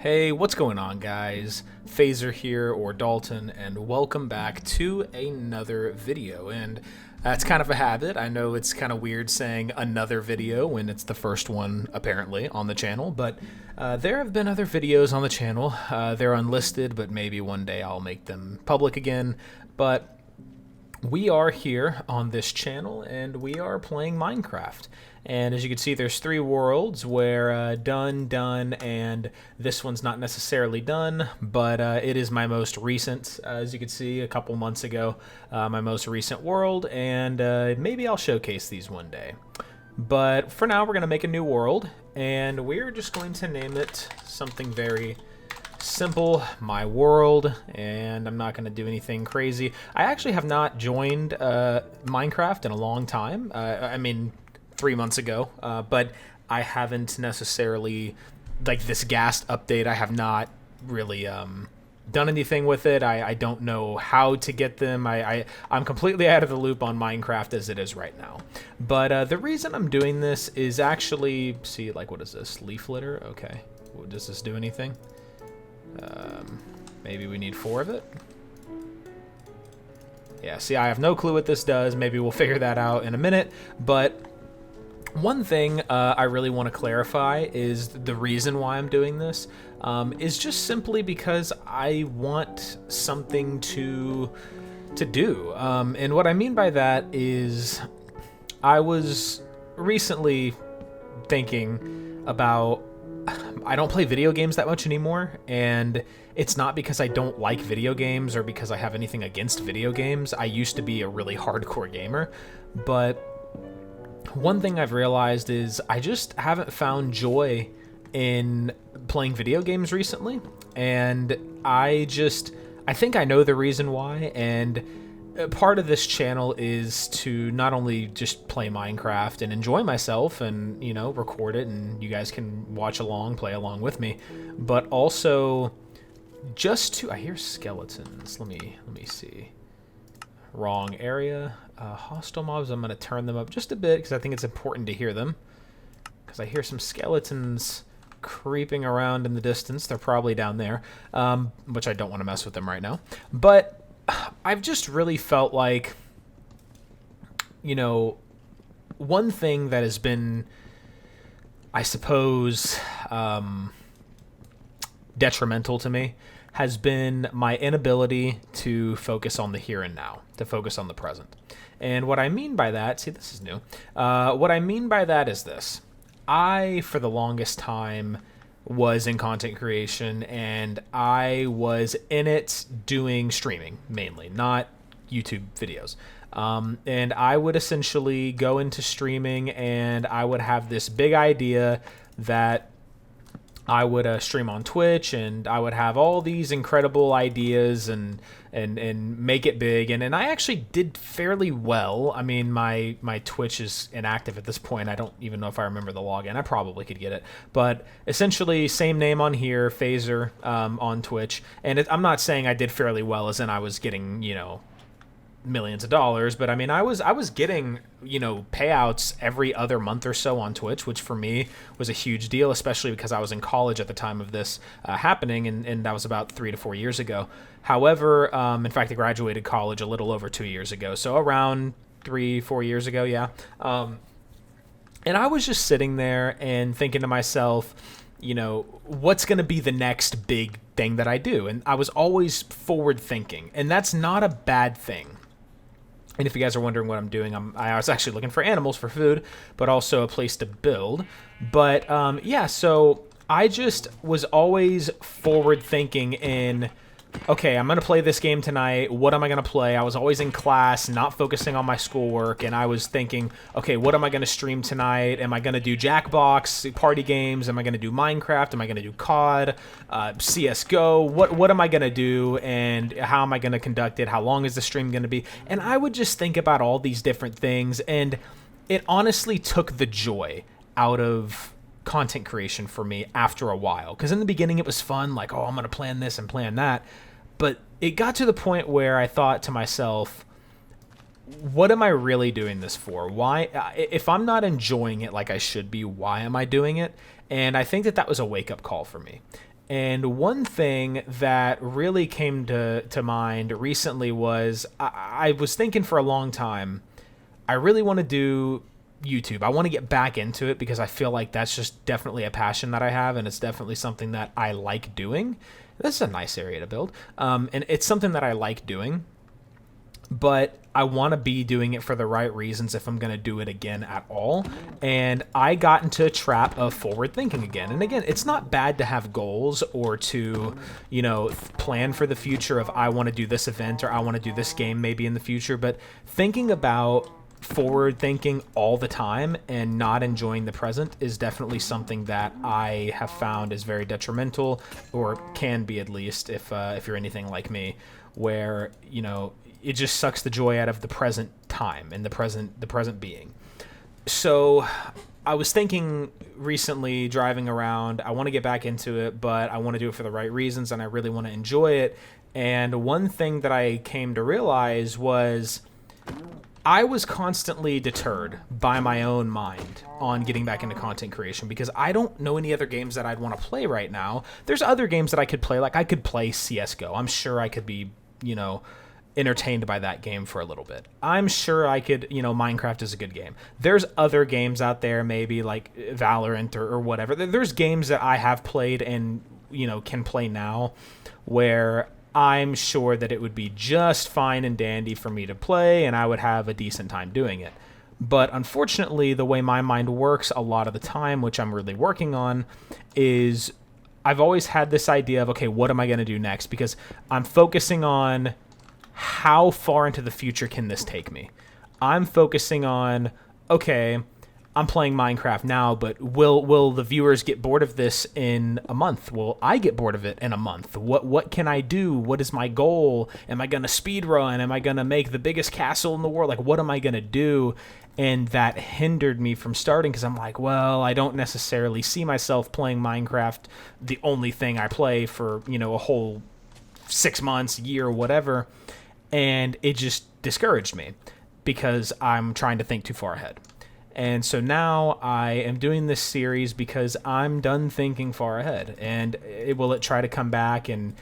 Hey, what's going on, guys? Phaser here, or Dalton, and welcome back to another video. And it's kind of a habit. I know it's kind of weird saying another video when it's the first one, apparently, on the channel, but there have been other videos on the channel. They're unlisted, but maybe one day I'll make them public again. But we are here on this channel, and we are playing Minecraft. And as you can see, there's three worlds where done, and this one's not necessarily done, but it is my most recent, as you can see, a couple months ago, my most recent world, and maybe I'll showcase these one day. But for now, we're going to make a new world, and we're just going to name it something very simple, my world, and I'm not going to do anything crazy. I actually have not joined Minecraft in a long time. I mean, 3 months ago, but I haven't necessarily, like this Ghast update, I have not really done anything with it. I don't know how to get them. I'm completely out of the loop on Minecraft as it is right now. But the reason I'm doing this is actually, see, like, what is this? Leaf litter? Okay. Does this do anything? Maybe we need 4 of it? Yeah, see, I have no clue what this does. Maybe we'll figure that out in a minute, but one thing I really want to clarify is the reason why I'm doing this is just simply because I want something to do. And what I mean by that is I was recently thinking about, I don't play video games that much anymore, and it's not because I don't like video games or because I have anything against video games. I used to be a really hardcore gamer, but one thing I've realized is I just haven't found joy in playing video games recently, and I think I know the reason why, and part of this channel is to not only just play Minecraft and enjoy myself and, you know, record it and you guys can watch along, play along with me, but also just to, I hear skeletons. Let me see. Wrong area. Hostile mobs, I'm going to turn them up just a bit because I think it's important to hear them. Because I hear some skeletons creeping around in the distance. They're probably down there, which I don't want to mess with them right now. But I've just really felt like, you know, one thing that has been, I suppose, detrimental to me has been my inability to focus on the here and now, to focus on the present. And what I mean by that, see, this is new. What I mean by that is this. I, for the longest time, was in content creation, and I was in it doing streaming, mainly, not YouTube videos. And I would essentially go into streaming, and I would have this big idea that I would stream on Twitch, and I would have all these incredible ideas and make it big. And I actually did fairly well. I mean, my Twitch is inactive at this point. I don't even know if I remember the login. I probably could get it. But essentially, same name on here, Phaser, on Twitch. And I'm not saying I did fairly well as in I was getting, you know, millions of dollars, but I mean, I was getting, you know, payouts every other month or so on Twitch, which for me was a huge deal, especially because I was in college at the time of this happening, and that was about 3 to 4 years ago. However, in fact, I graduated college a little over 2 years ago, so around 3-4 years ago, yeah. And I was just sitting there and thinking to myself, you know, what's going to be the next big thing that I do? And I was always forward thinking, and that's not a bad thing. And if you guys are wondering what I'm doing, I was actually looking for animals for food, but also a place to build. But yeah, so I just was always forward thinking in, okay, I'm going to play this game tonight. What am I going to play? I was always in class, not focusing on my schoolwork, and I was thinking, okay, what am I going to stream tonight? Am I going to do Jackbox, party games? Am I going to do Minecraft? Am I going to do COD, CSGO? What am I going to do, and how am I going to conduct it? How long is the stream going to be? And I would just think about all these different things, and it honestly took the joy out of content creation for me after a while. Because in the beginning it was fun, like, oh, I'm going to plan this and plan that. But it got to the point where I thought to myself, what am I really doing this for? Why, if I'm not enjoying it like I should be, why am I doing it? And I think that was a wake-up call for me. And one thing that really came to mind recently was I was thinking for a long time, I really want to do YouTube. I want to get back into it because I feel like that's just definitely a passion that I have, and it's definitely something that I like doing. This is a nice area to build, and it's something that I like doing, but I want to be doing it for the right reasons if I'm going to do it again at all. And I got into a trap of forward thinking again. And again, it's not bad to have goals or to, plan for the future of I want to do this event or I want to do this game maybe in the future, but thinking about forward thinking all the time and not enjoying the present is definitely something that I have found is very detrimental, or can be at least if you're anything like me, where it just sucks the joy out of the present time and the present being. So I was thinking recently, driving around, I want to get back into it, but I want to do it for the right reasons and I really want to enjoy it. And one thing that I came to realize was I was constantly deterred by my own mind on getting back into content creation because I don't know any other games that I'd want to play right now. There's other games that I could play, like I could play CSGO. I'm sure I could be, entertained by that game for a little bit. I'm sure I could, Minecraft is a good game. There's other games out there, maybe like Valorant or whatever. There's games that I have played and, can play now where I'm sure that it would be just fine and dandy for me to play and I would have a decent time doing it. But unfortunately, the way my mind works a lot of the time, which I'm really working on, is I've always had this idea of, okay, what am I going to do next? Because I'm focusing on how far into the future can this take me? I'm focusing on, okay, I'm playing Minecraft now, but will the viewers get bored of this in a month? Will I get bored of it in a month? What can I do? What is my goal? Am I going to speed run? Am I going to make the biggest castle in the world? Like, what am I going to do? And that hindered me from starting because I'm like, well, I don't necessarily see myself playing Minecraft, the only thing I play for, a whole 6 months, year, whatever. And it just discouraged me because I'm trying to think too far ahead. And so now I am doing this series because I'm done thinking far ahead. And will it try to come back and,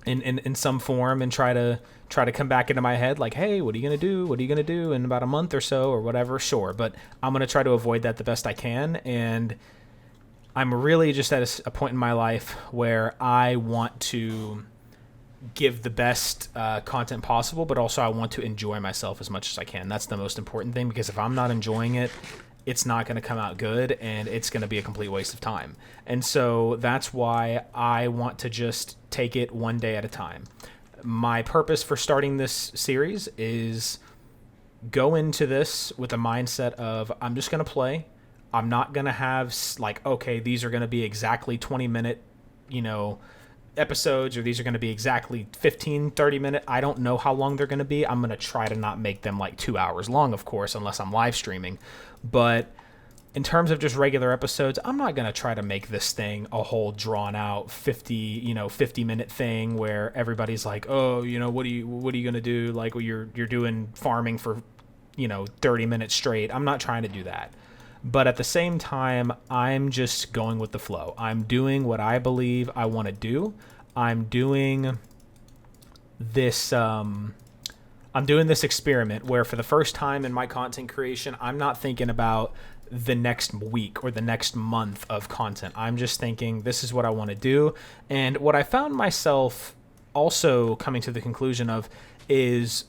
in some form and try to come back into my head like, hey, what are you going to do? What are you going to do in about a month or so or whatever? Sure. But I'm going to try to avoid that the best I can. And I'm really just at a point in my life where I want to give the best content possible, but also I want to enjoy myself as much as I can. That's the most important thing, because if I'm not enjoying it, it's not going to come out good and it's going to be a complete waste of time. And so that's why I want to just take it one day at a time. My purpose for starting this series is go into this with a mindset of I'm just going to play. I'm not going to have like, okay, these are going to be exactly 20-minute, episodes, or these are going to be exactly 15-30 minute. I don't know how long they're going to be. I'm going to try to not make them like 2 hours long, of course, unless I'm live streaming. But in terms of just regular episodes, I'm not going to try to make this thing a whole drawn out 50-minute thing where everybody's like, oh, what are you going to do? Like, well, you're doing farming for 30 minutes straight. I'm not trying to do that. But at the same time, I'm just going with the flow. I'm doing what I believe I want to do. I'm doing this experiment where for the first time in my content creation, I'm not thinking about the next week or the next month of content. I'm just thinking, this is what I want to do. And what I found myself also coming to the conclusion of is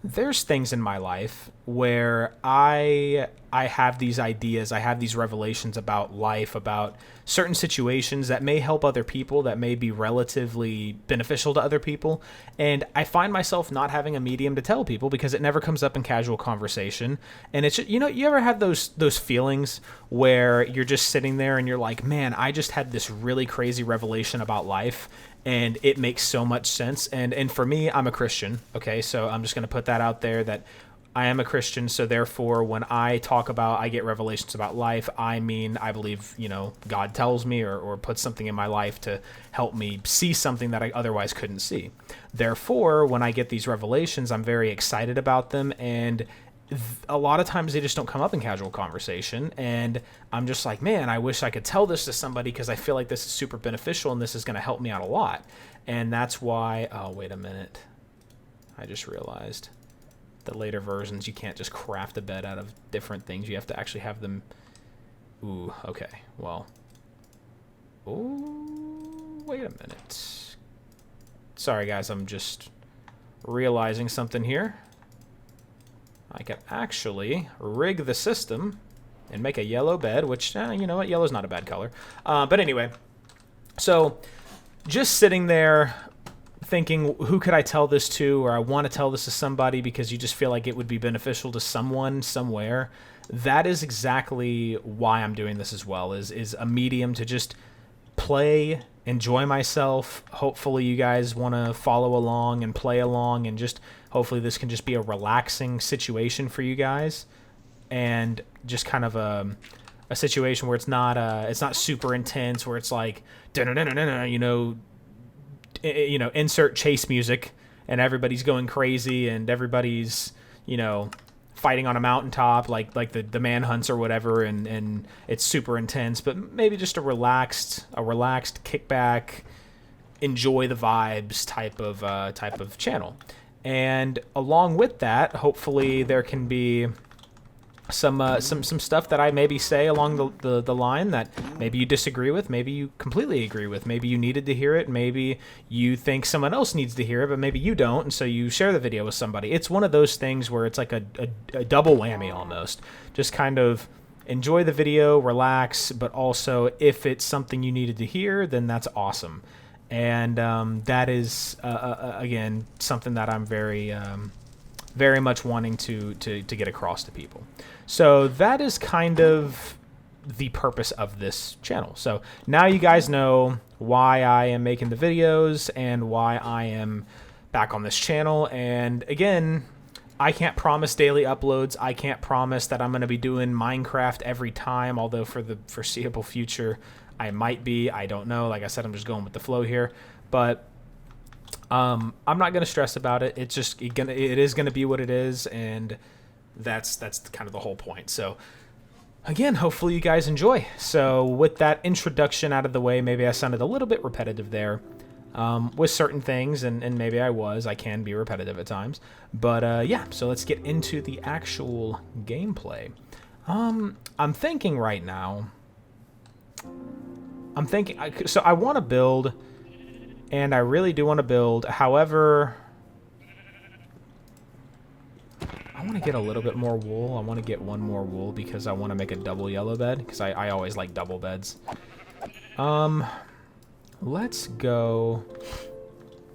there's things in my life where I have these ideas, I have these revelations about life, about certain situations that may help other people, that may be relatively beneficial to other people. And I find myself not having a medium to tell people because it never comes up in casual conversation. And it's just, you ever have those feelings where you're just sitting there and you're like, man, I just had this really crazy revelation about life and it makes so much sense. And for me, I'm a Christian. Okay. So I'm just going to put that out there that I am a Christian, so therefore when I talk about I get revelations about life, I mean I believe, God tells me or puts something in my life to help me see something that I otherwise couldn't see. Therefore, when I get these revelations, I'm very excited about them, and a lot of times they just don't come up in casual conversation, and I'm just like, man, I wish I could tell this to somebody because I feel like this is super beneficial and this is going to help me out a lot. And that's why, oh, wait a minute. I just realized the later versions, you can't just craft a bed out of different things. You have to actually have them. Ooh, okay, well. Ooh, wait a minute. Sorry, guys, I'm just realizing something here. I can actually rig the system and make a yellow bed, which, you know what, yellow's not a bad color. But anyway, so just sitting there thinking, who could I tell this to, or I want to tell this to somebody because you just feel like it would be beneficial to someone somewhere. That is exactly why I'm doing this as well, is a medium to just play, enjoy myself. Hopefully you guys want to follow along and play along, and just hopefully this can just be a relaxing situation for you guys, and just kind of a situation where it's not super intense, where it's like insert chase music and everybody's going crazy and everybody's fighting on a mountaintop like the manhunts or whatever, and it's super intense. But maybe just a relaxed kickback, enjoy the vibes type of channel. And along with that, hopefully there can be some stuff that I maybe say along the line that maybe you disagree with, maybe you completely agree with, maybe you needed to hear it, maybe you think someone else needs to hear it, but maybe you don't, and so you share the video with somebody. It's one of those things where it's like a double whammy almost. Just kind of enjoy the video, relax, but also if it's something you needed to hear, then that's awesome. And that is, again, something that I'm very much wanting to get across to people. So that is kind of the purpose of this channel. So now you guys know why I am making the videos and why I am back on this channel. And again, I can't promise daily uploads. I can't promise that I'm going to be doing Minecraft every time, although for the foreseeable future, I might be. I don't know. Like I said, I'm just going with the flow here. But I'm not going to stress about it. It's just it is going to be what it is, and that's kind of the whole point. So again, hopefully you guys enjoy. So with that introduction out of the way, maybe I sounded a little bit repetitive there with certain things, and maybe I can be repetitive at times. But yeah, so let's get into the actual gameplay. I'm thinking right now, so I want to build, and I really do want to build. However, I want to get a little bit more wool. I want to get one more wool because I want to make a double yellow bed, because I always like double beds. Let's go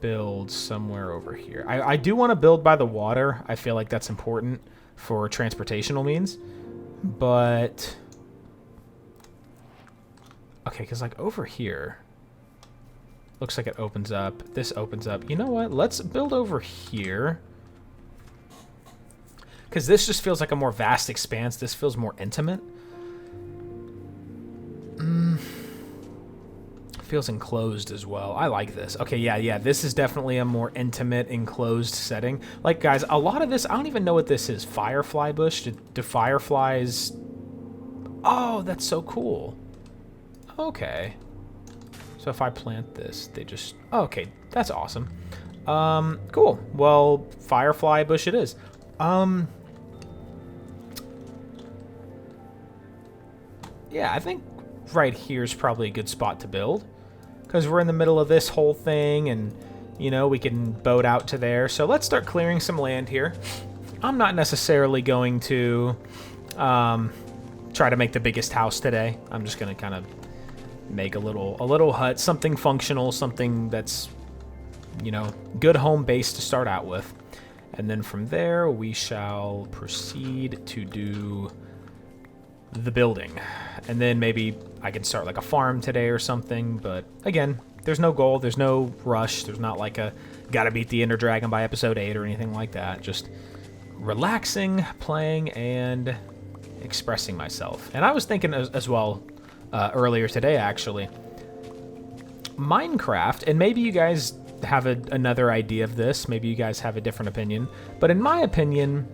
build somewhere over here. I do want to build by the water. I feel like that's important for transportational means. But okay, because like over here, looks like it opens up. This opens up. You know what? Let's build over here. Because this just feels like a more vast expanse. This feels more intimate. Feels enclosed as well. I like this. Okay, yeah. This is definitely a more intimate, enclosed setting. Like, guys, a lot of this, I don't even know what this is. Firefly bush? Do fireflies... Oh, that's so cool. Okay. So if I plant this, they just... Oh, okay, that's awesome. Cool. Well, firefly bush it is. Yeah, I think right here is probably a good spot to build, because we're in the middle of this whole thing, and, you know, we can boat out to there. So let's start clearing some land here. I'm not necessarily going to try to make the biggest house today. I'm just going to kind of make a little hut, something functional, something that's, you know, good home base to start out with. And then from there, we shall proceed to do the building. And then maybe I can start like a farm today or something. But again, there's no goal, there's no rush, there's not like a gotta beat the Ender Dragon by episode 8 or anything like that. Just relaxing, playing, and expressing myself. And I was thinking as well earlier today, actually, Minecraft, and maybe you guys have another idea of this, maybe you guys have a different opinion, but in my opinion,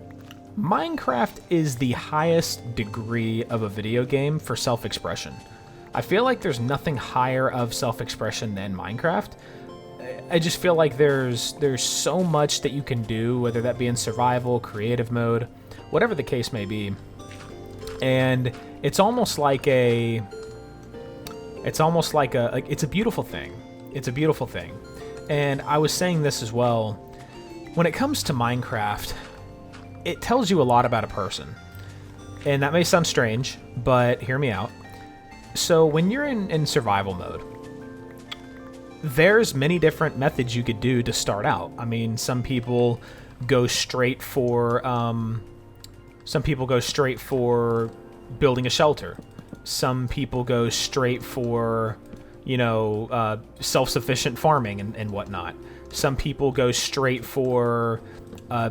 Minecraft is the highest degree of a video game for self-expression. I feel like there's nothing higher of self-expression than Minecraft. I just feel like there's so much that you can do, whether that be in survival, creative mode, whatever the case may be. And it's almost like a it's a beautiful thing. It's a beautiful thing. And I was saying this as well. When it comes to Minecraft, it tells you a lot about a person. And that may sound strange, but hear me out. So when you're in survival mode, there's many different methods you could do to start out. I mean, some people go straight for building a shelter. Some people go straight for, self-sufficient farming and whatnot. Some people go straight for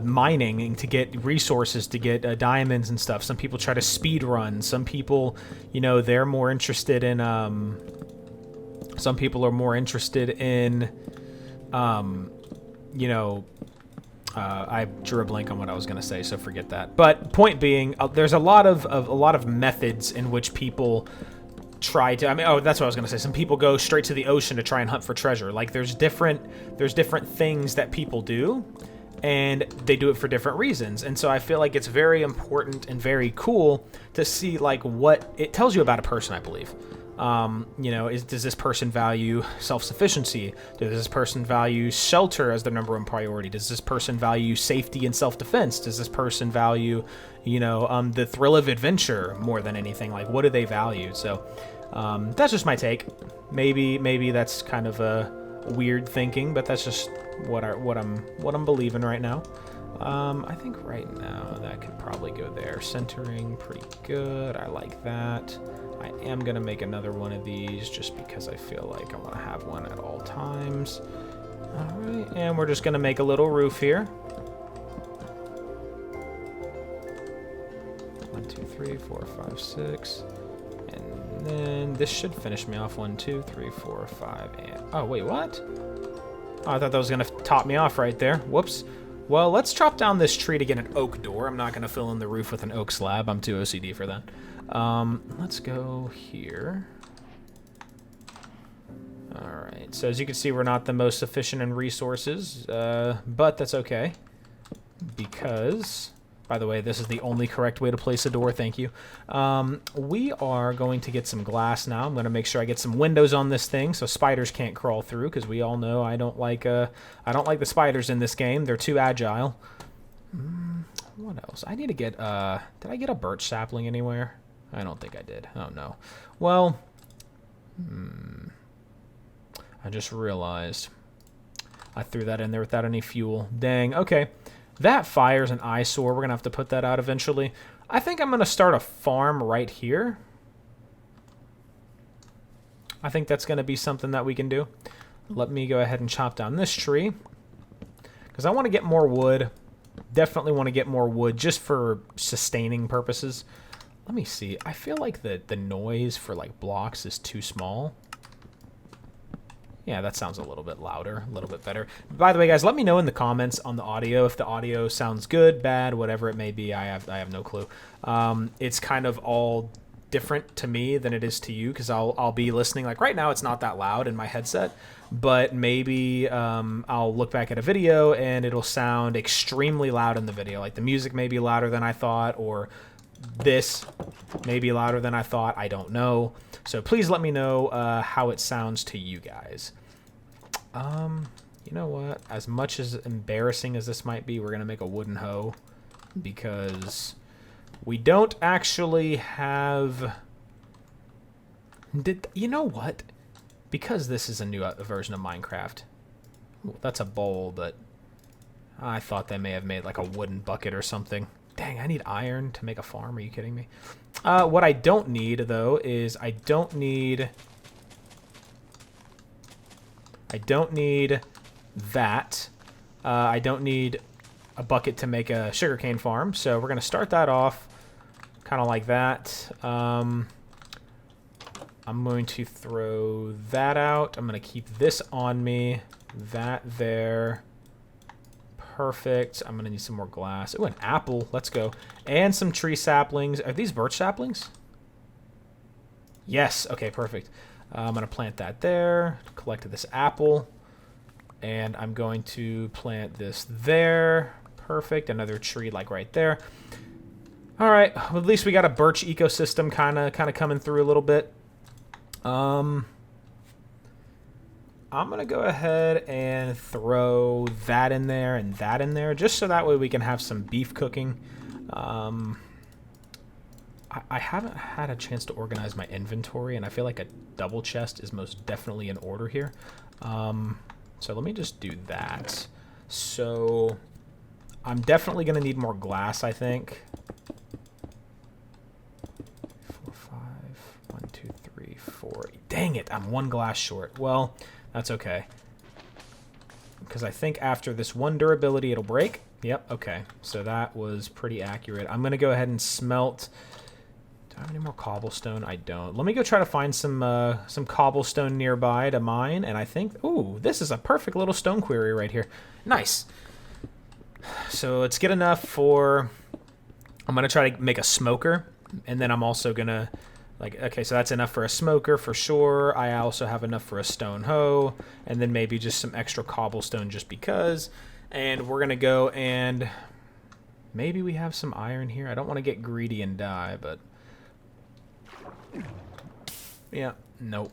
mining and to get resources, to get diamonds and stuff. Some people try to speed run. Some people, they're more interested in... some people are more interested in, I drew a blank on what I was going to say, so forget that. But point being, there's a lot of methods in which people try to. That's what I was going to say. Some people go straight to the ocean to try and hunt for treasure. Like there's different things that people do, and they do it for different reasons. And so I feel like it's very important and very cool to see like what it tells you about a person, I believe. Does this person value self-sufficiency? Does this person value shelter as their number one priority? Does this person value safety and self-defense? Does this person value, the thrill of adventure more than anything? Like, what do they value? So, that's just my take. Maybe that's kind of a weird thinking, but that's just what I'm believing right now. I think right now that could probably go there. Centering, pretty good. I like that. I am going to make another one of these just because I feel like I want to have one at all times. All right, and we're just going to make a little roof here. 1, 2, 3, 4, 5, 6. And then this should finish me off. 1, 2, 3, 4, 5, and... Oh, wait, what? Oh, I thought that was going to top me off right there. Whoops. Well, let's chop down this tree to get an oak door. I'm not going to fill in the roof with an oak slab. I'm too OCD for that. Let's go here. Alright, so as you can see, we're not the most efficient in resources, but that's okay. Because, by the way, this is the only correct way to place a door, thank you. We are going to get some glass now. I'm going to make sure I get some windows on this thing so spiders can't crawl through, because we all know I don't like the spiders in this game. They're too agile. What else? I need to get, did I get a birch sapling anywhere? I don't think I did. Oh, no. Well, I just realized I threw that in there without any fuel. Dang. Okay. That fire's an eyesore. We're going to have to put that out eventually. I think I'm going to start a farm right here. I think that's going to be something that we can do. Let me go ahead and chop down this tree, because I want to get more wood. Definitely want to get more wood just for sustaining purposes. Let me see. I feel like the noise for like blocks is too small. Yeah, that sounds a little bit louder, a little bit better. By the way, guys, let me know in the comments on the audio if the audio sounds good, bad, whatever it may be. I have no clue. It's kind of all different to me than it is to you, because I'll be listening. Like right now, it's not that loud in my headset, but maybe I'll look back at a video and it'll sound extremely loud in the video. Like the music may be louder than I thought, or this may be louder than I thought. I don't know. So please let me know how it sounds to you guys. You know what? As much as embarrassing as this might be, we're going to make a wooden hoe, because we don't actually have... You know what? Because this is a new version of Minecraft. Ooh, that's a bowl, but I thought they may have made like a wooden bucket or something. Dang, I need iron to make a farm. Are you kidding me? What I don't need, though, is I don't need that. I don't need a bucket to make a sugarcane farm, so we're going to start that off kind of like that. I'm going to throw that out. I'm going to keep this on me, that there. Perfect. I'm going to need some more glass. Oh, an apple. Let's go. And some tree saplings. Are these birch saplings? Yes. Okay, perfect. I'm going to plant that there. Collected this apple. And I'm going to plant this there. Perfect. Another tree like right there. All right. Well, at least we got a birch ecosystem kind of coming through a little bit. I'm going to go ahead and throw that in there and that in there, just so that way we can have some beef cooking. I haven't had a chance to organize my inventory, and I feel like a double chest is most definitely in order here. So let me just do that. So I'm definitely going to need more glass, I think. 4, 5, 1, 2, 3, 4. Dang it, I'm one glass short. Well, that's okay. Because I think after this one durability, it'll break. Yep, okay. So that was pretty accurate. I'm going to go ahead and smelt. Do I have any more cobblestone? I don't. Let me go try to find some cobblestone nearby to mine. And I think, ooh, this is a perfect little stone quarry right here. Nice. So let's get enough for... I'm going to try to make a smoker. And then I'm also going to... Like, okay, so that's enough for a smoker for sure. I also have enough for a stone hoe, and then maybe just some extra cobblestone just because. And we're going to go and maybe we have some iron here. I don't want to get greedy and die, but yeah, nope.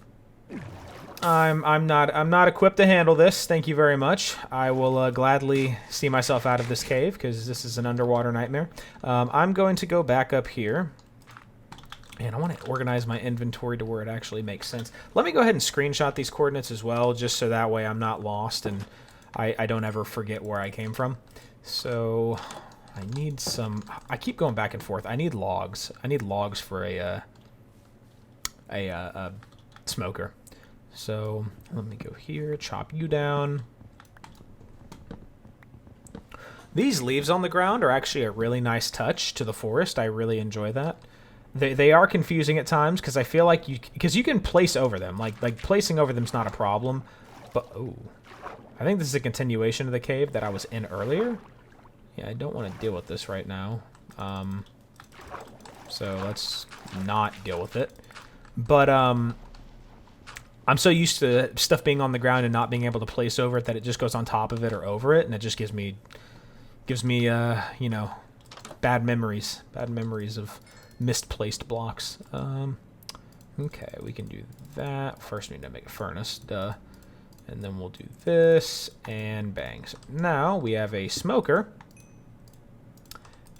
I'm not equipped to handle this. Thank you very much. I will gladly see myself out of this cave because this is an underwater nightmare. I'm going to go back up here. And I want to organize my inventory to where it actually makes sense. Let me go ahead and screenshot these coordinates as well, just so that way I'm not lost and I don't ever forget where I came from. So I need some... I keep going back and forth. I need logs. I need logs for a smoker. So let me go here, chop you down. These leaves on the ground are actually a really nice touch to the forest. I really enjoy that. They are confusing at times because I feel like you can place over them. Like placing over them is not a problem. But, oh, I think this is a continuation of the cave that I was in earlier. Yeah, I don't want to deal with this right now. So let's not deal with it. But I'm so used to stuff being on the ground and not being able to place over it that it just goes on top of it or over it, and it just gives me you know, bad memories of misplaced blocks. Okay, we can do that. First we need to make a furnace, duh. And then we'll do this, and bang. So now we have a smoker.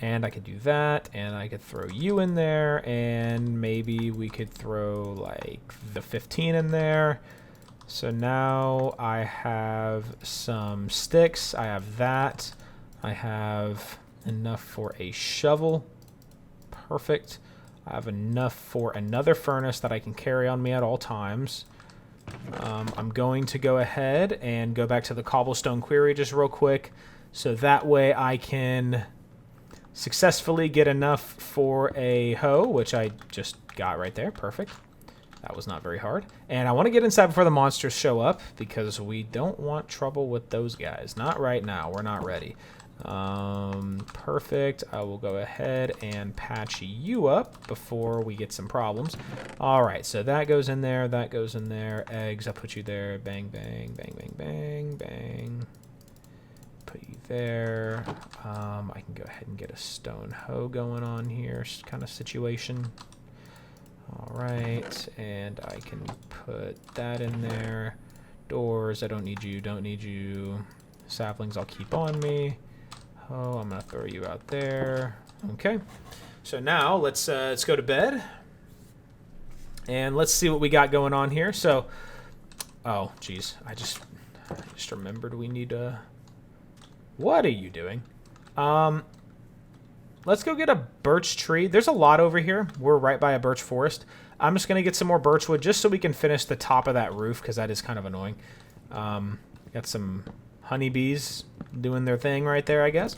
And I could do that, and I could throw you in there, and maybe we could throw, like, the 15 in there. So now I have some sticks. I have that. I have enough for a shovel. Perfect. I have enough for another furnace that I can carry on me at all times. I'm going to go ahead and go back to the cobblestone quarry just real quick, so that way I can successfully get enough for a hoe, which I just got right there. Perfect. That was not very hard. And I want to get inside before the monsters show up, because we don't want trouble with those guys. Not right now. We're not ready. Perfect. I will go ahead and patch you up before we get some problems. Alright, so that goes in there, that goes in there. Eggs, I'll put you there. Bang, bang, bang, bang, bang, bang. Put you there. I can go ahead and get a stone hoe going on here, kind of situation. Alright, and I can put that in there. Doors, I don't need you, don't need you. Saplings, I'll keep on me. Oh, I'm gonna throw you out there. Okay, so now let's go to bed, and let's see what we got going on here. So, oh, geez, I just remembered we need a. What are you doing? Let's go get a birch tree. There's a lot over here. We're right by a birch forest. I'm just gonna get some more birch wood just so we can finish the top of that roof, because that is kind of annoying. Got some honeybees doing their thing right there, I guess.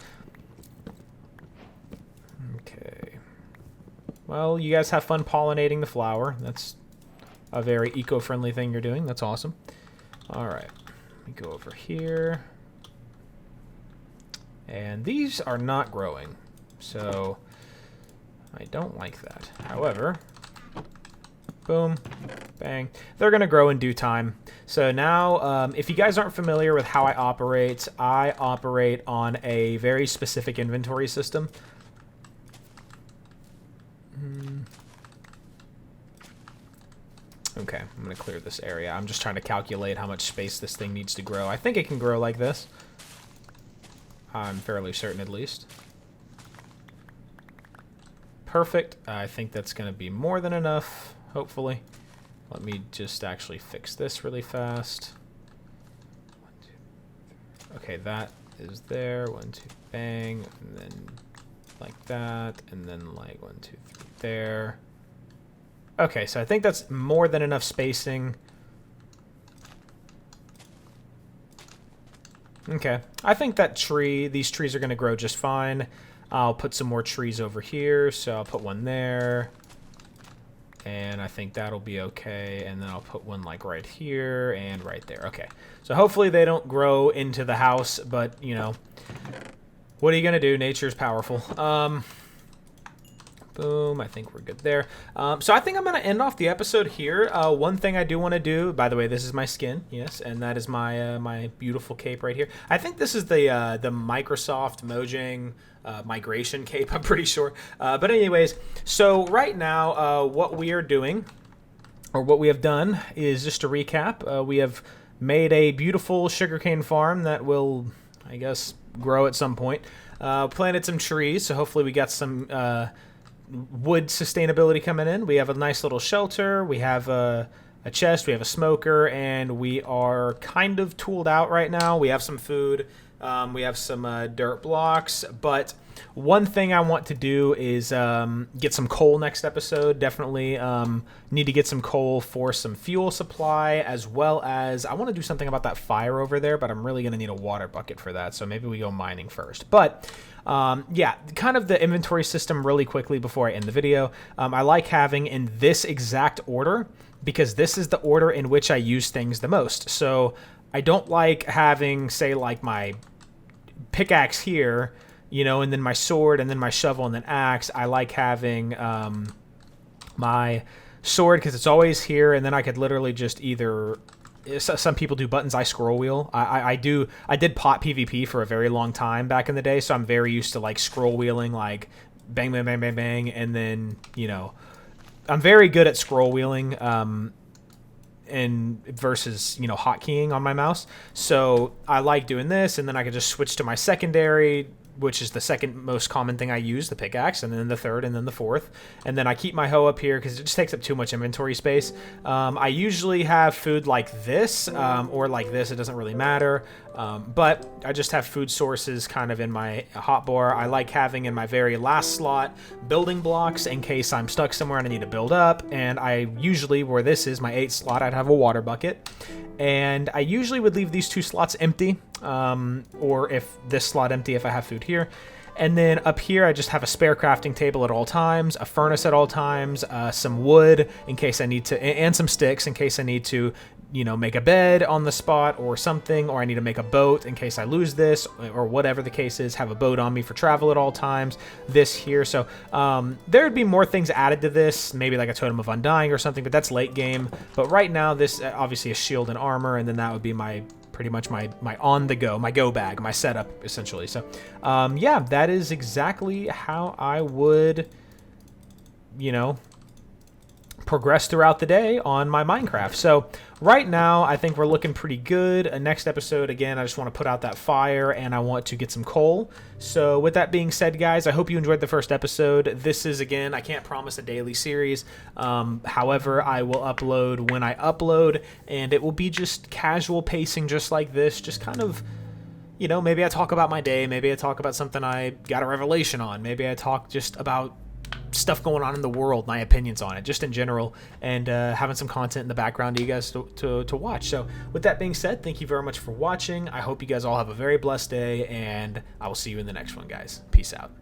Okay. Well, you guys have fun pollinating the flower. That's a very eco-friendly thing you're doing. That's awesome. All right. Let me go over here. And these are not growing, so I don't like that. However, boom, bang. They're going to grow in due time. So now, if you guys aren't familiar with how I operate on a very specific inventory system. Okay, I'm going to clear this area. I'm just trying to calculate how much space this thing needs to grow. I think it can grow like this. I'm fairly certain, at least. Perfect. I think that's going to be more than enough, hopefully. Let me just actually fix this really fast. 1, 2, 3. Okay, that is there. 1, 2, bang. And then like that. And then like 1, 2, 3 there. Okay, so I think that's more than enough spacing. Okay, I think that these trees are going to grow just fine. I'll put some more trees over here, so I'll put one there. And I think that'll be okay. And then I'll put one like right here and right there. Okay, so hopefully they don't grow into the house, but, you know, what are you going to do? Nature's powerful. Boom, I think we're good there. So I think I'm going to end off the episode here. One thing I do want to do, by the way, this is my skin, yes, and that is my my beautiful cape right here. I think this is the Microsoft Mojang migration cape, I'm pretty sure. But anyways, so right now what we are doing, or what we have done, is just to recap, we have made a beautiful sugarcane farm that will, I guess, grow at some point. Planted some trees, so hopefully we got some wood sustainability coming in. We have a nice little shelter. We have a chest. We have a smoker, and we are kind of tooled out right now. We have some food. We have some dirt blocks. But one thing I want to do is get some coal next episode. Definitely need to get some coal for some fuel supply, as well as I want to do something about that fire over there, but I'm really going to need a water bucket for that. So maybe we go mining first. But yeah, kind of the inventory system really quickly before I end the video. I like having in this exact order because this is the order in which I use things the most. So I don't like having, say, like my pickaxe here, you know, and then my sword, and then my shovel, and then axe. I like having my sword because it's always here, and then I could literally just either... Some people do buttons. I scroll wheel. I did pot PvP for a very long time back in the day, so I'm very used to like scroll wheeling, like bang, bang, bang, bang, bang, and then, you know, I'm very good at scroll wheeling and versus, you know, hotkeying on my mouse. So I like doing this, and then I can just switch to my secondary, which is the second most common thing I use, the pickaxe, and then the third, and then the fourth. And then I keep my hoe up here because it just takes up too much inventory space. I usually have food like this, or like this, it doesn't really matter. But I just have food sources kind of in my hotbar. I like having in my very last slot building blocks in case I'm stuck somewhere and I need to build up. And I usually, where this is my 8th slot, I'd have a water bucket. And I usually would leave these 2 slots empty, or if this slot empty if I have food here. And then up here I just have a spare crafting table at all times, a furnace at all times, some wood in case I need to, and some sticks in case I need to, you know, make a bed on the spot or something, or I need to make a boat in case I lose this, or whatever the case is, have a boat on me for travel at all times, this here. So there'd be more things added to this, maybe like a Totem of Undying or something, but that's late game. But right now this obviously is shield and armor, and then that would be my pretty much my on the go, my go bag, my setup essentially. So yeah, that is exactly how I would, you know, progress throughout the day on my Minecraft. So right now I think we're looking pretty good. Next episode, again, I just want to put out that fire and I want to get some coal. So with that being said, guys, I hope you enjoyed the first episode. This is, again, I can't promise a daily series. However, I will upload when I upload, and it will be just casual pacing just like this, just kind of, you know, maybe I talk about my day, maybe I talk about something I got a revelation on, maybe I talk just about stuff going on in the world, my opinions on it, just in general, and having some content in the background to you guys to watch. So with that being said, thank you very much for watching. I hope you guys all have a very blessed day, and I will see you in the next one, guys. Peace out.